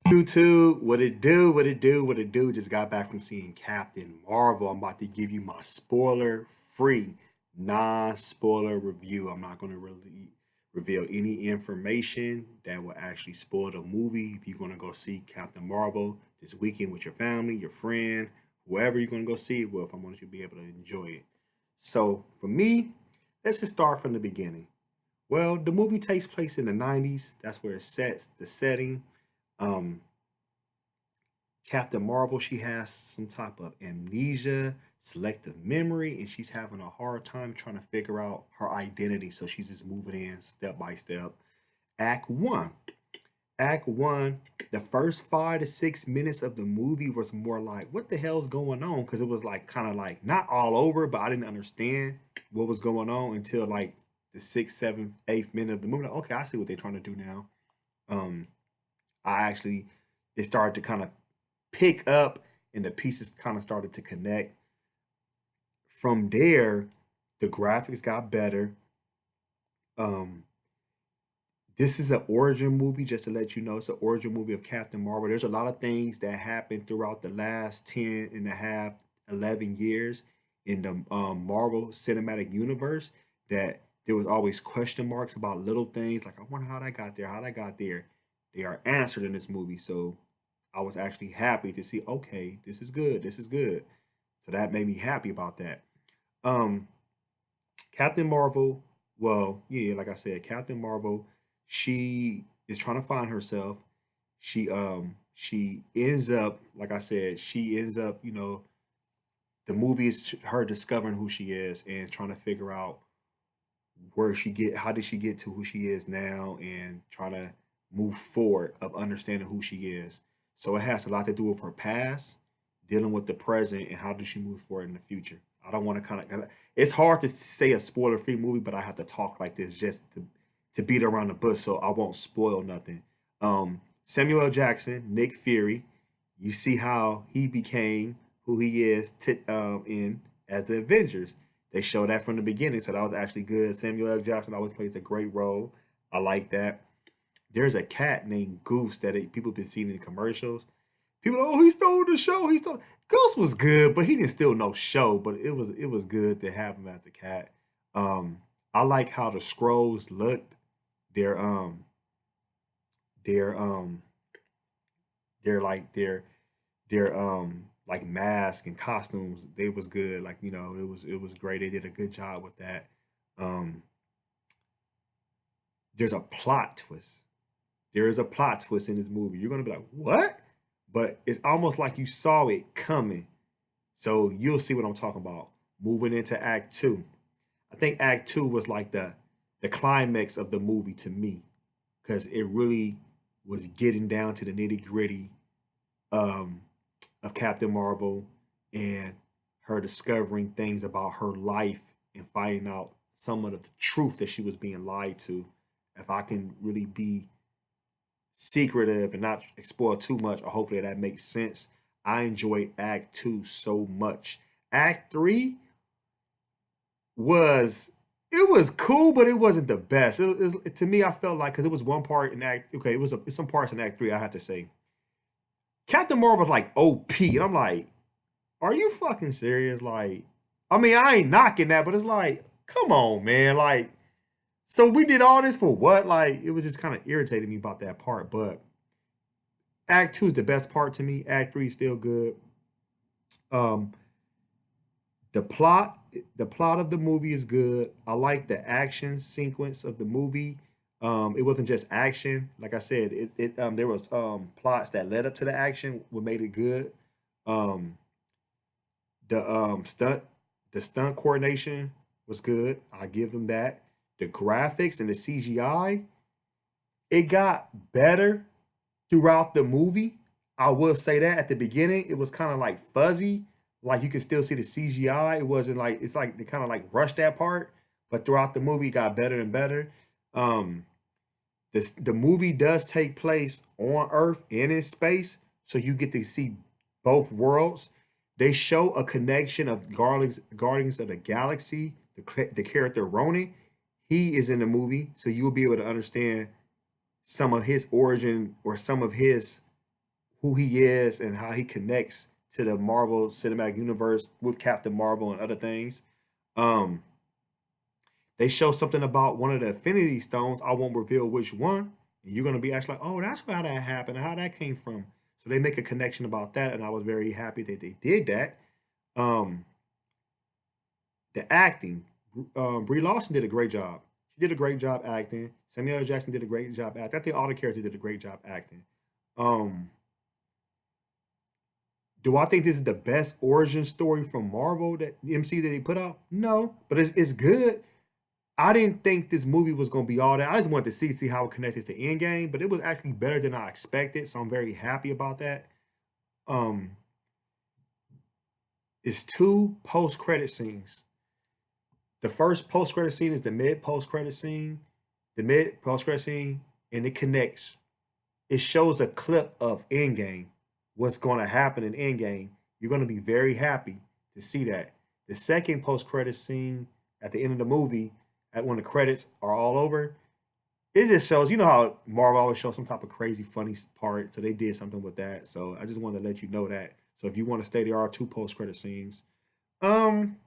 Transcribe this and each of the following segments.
YouTube, what it do, what it do, what it do. Just got back from seeing Captain Marvel. I'm about to give you my spoiler free, non spoiler review. I'm not going to really reveal any information that will actually spoil the movie. If you're going to go see Captain Marvel this weekend with your family, your friend, whoever you're going to go see it with, I want you to be able to enjoy it. So for me, let's just start from the beginning. Well, the movie takes place in the 90s. That's where it sets the setting. Um, Captain Marvel, she has some type of amnesia, selective memory, and she's having a hard time trying to figure out her identity. So she's just moving in step by step. Act one. Act one, the first 5 to 6 minutes of the movie was more like, what the hell's going on? Because it was like kind of like not all over, but I didn't understand what was going on until like the sixth, seventh, eighth minute of the movie. Like, okay, I see what they're trying to do now. Um, I actually it started to kind of pick up and the pieces kind of started to connect. From there, the graphics got better. Um, this is an origin movie, just to let you know. It's an origin movie of Captain Marvel. There's a lot of things that happened throughout the last 10 and a half, 11 years in the Marvel Cinematic Universe that there was always question marks about little things. Like, I wonder how that got there, how that got there. They are answered in this movie. So I was actually happy to see, okay, this is good. This is good. So that made me happy about that. Um, Captain Marvel, well, yeah, like I said, Captain Marvel, she is trying to find herself. She ends up, like I said, she ends up, the movie is her discovering who she is and trying to figure out how did she get to who she is now and trying to move forward of understanding who she is. So it has a lot to do with her past, dealing with the present, and how does she move forward in the future. I don't want to it's hard to say a spoiler free movie, but I have to talk like this just to beat around the bush so I won't spoil nothing. Samuel L. Jackson, Nick Fury, you see how he became who he is in as the Avengers. They showed that from the beginning, so that was actually good. Samuel L. Jackson always plays a great role. I like that. There's a cat named Goose that people have been seeing in commercials. People, oh, he stole the show. He stole. Goose was good, but he didn't steal no show. But it was good to have him as a cat. Um, I like how the scrolls looked. Their their um their like their like mask and costumes. They was good. Like it was great. They did a good job with that. Um, there's a plot twist. There is a plot twist in this movie. You're gonna be like, what? But it's almost like you saw it coming. So you'll see what I'm talking about. Moving into Act Two. I think Act Two was like the climax of the movie to me. Because it really was getting down to the nitty-gritty um, of Captain Marvel and her discovering things about her life and finding out some of the truth that she was being lied to. If I can really be secretive and not spoil too much, or hopefully that makes sense. I enjoyed Act Two so much. Act Three was it was cool, but it wasn't the best. To me, I felt like because it was one part in Act. Okay, it's some parts in Act Three. I have to say, Captain Marvel was like OP, and I'm like, are you fucking serious? Like, I mean, I ain't knocking that, but it's like, come on, man. Like, so we did all this for what? Like, it was just kind of irritating me about that part. But Act Two is the best part to me. Act Three is still good. Um, the plot, the plot of the movie is good. I like the action sequence of the movie. It wasn't just action. Like I said, it there was plots that led up to the action, what made it good. Um, the stunt coordination was good. I give them that. The graphics and the CGI, it got better throughout the movie. I will say that at the beginning it was kind of like fuzzy, like you can still see the CGI. It wasn't like it's like they kind of like rushed that part, but throughout the movie it got better and better. Um, the movie does take place on Earth and in space, so you get to see both worlds. They show a connection of Guardians of the Galaxy. The character Ronan, he is in the movie, so you'll be able to understand some of his origin or some of his who he is and how he connects to the Marvel Cinematic Universe with Captain Marvel and other things. Um, they show something about one of the Infinity Stones. I won't reveal which one. And you're gonna be actually like, oh, that's how that happened, how that came from. So they make a connection about that, and I was very happy that they did that. Um, the acting, Brie Larson did a great job. She did a great job acting. Samuel L. Jackson did a great job acting. I think all the characters did a great job acting. Um, do I think this is the best origin story from Marvel that MC that they put out? No, but it's good. I didn't think this movie was gonna be all that. I just wanted to see how it connected to Endgame, but it was actually better than I expected. So I'm very happy about that. Um, it's two post credit scenes. The first post credit scene is the mid post credit scene. The mid post credit scene, and it connects. It shows a clip of Endgame. What's going to happen in Endgame? You're going to be very happy to see that. The second post credit scene at the end of the movie, at when the credits are all over, it just shows. You know how Marvel always shows some type of crazy funny part, so they did something with that. So I just wanted to let you know that. So if you want to stay, there are two post credit scenes. Um,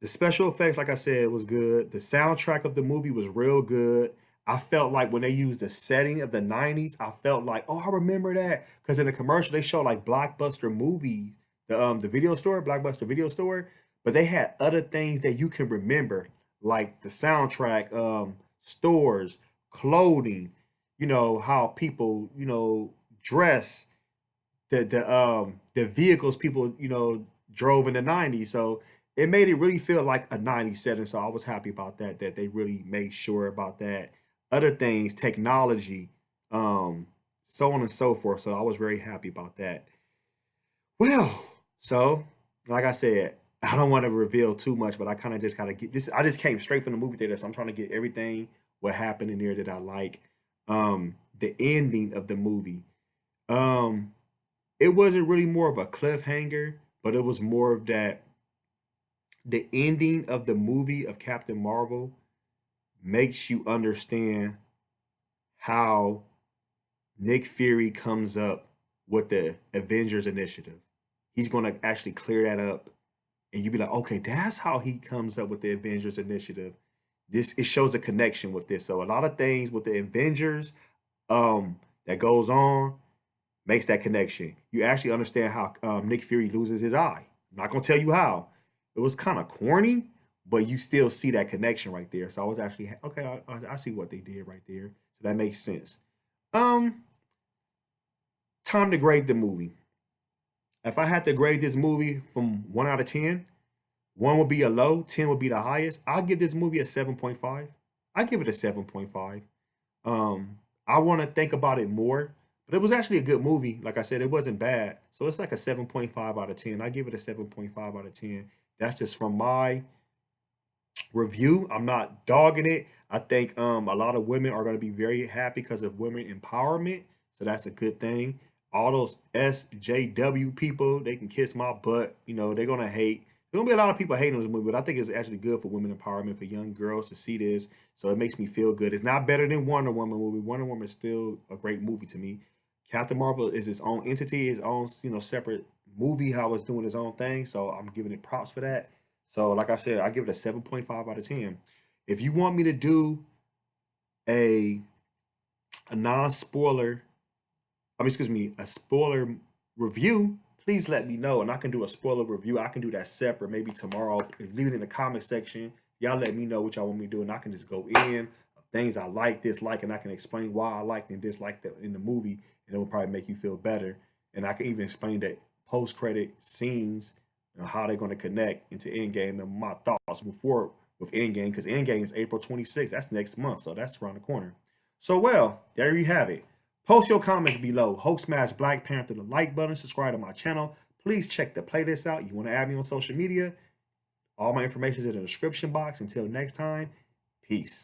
the special effects, like I said, was good. The soundtrack of the movie was real good. I felt like when they used the setting of the 90s, I felt like, oh, I remember that. Because in the commercial, they show like Blockbuster movies, the video store, Blockbuster video store, but they had other things that you can remember, like the soundtrack, stores, clothing, how people, dress, the vehicles people drove in the 90s. So it made it really feel like a 90s setting. So I was happy about that they really made sure about that. Other things, technology, so on and so forth. So I was very happy about that. Well, so like I said, I don't want to reveal too much, but I kind of just gotta get this. I just came straight from the movie theater, so I'm trying to get everything what happened in there that I like. The ending of the movie. Um, it wasn't really more of a cliffhanger, but it was more of that the ending of the movie of Captain Marvel makes you understand how Nick Fury comes up with the Avengers initiative. He's going to actually clear that up, and you be like, okay, that's how he comes up with the Avengers initiative. This it shows a connection with this. So a lot of things with the Avengers that goes on makes that connection. You actually understand how Nick Fury loses his eye. I'm not gonna tell you how. It was kind of corny, but you still see that connection right there. So I was actually okay. I see what they did right there. So that makes sense. Um, time to grade the movie. If I had to grade this movie from 1 out of 10, one would be a low, 10 would be the highest. I'll give this movie a 7.5. I give it a 7.5. I want to think about it more, but it was actually a good movie. Like I said, it wasn't bad. So it's like a 7.5 out of 10. I give it a 7.5 out of 10. That's just from my review. I'm not dogging it. I think a lot of women are going to be very happy because of women empowerment. So that's a good thing. All those SJW people, they can kiss my butt. They're going to hate. There's going to be a lot of people hating this movie, but I think it's actually good for women empowerment, for young girls to see this. So it makes me feel good. It's not better than Wonder Woman movie. Wonder Woman is still a great movie to me. Captain Marvel is its own entity, its own, separate movie, how it's doing its own thing. So I'm giving it props for that. So, like I said, I give it a 7.5 out of 10. If you want me to do a non-spoiler, excuse me, a spoiler review, please let me know, and I can do a spoiler review. I can do that separate, maybe tomorrow. Leave it in the comment section. Y'all let me know what y'all want me to do, and I can just go in of things I like, dislike, and I can explain why I liked and disliked it in the movie, and it will probably make you feel better. And I can even explain the post-credit scenes and how they're going to connect into Endgame and my thoughts before with Endgame, because Endgame is April 26th. That's next month, so that's around the corner. So, well, there you have it. Post your comments below. Hulk smash Black Panther, the like button, subscribe to my channel. Please check the playlist out. You want to add me on social media? All my information is in the description box. Until next time, peace.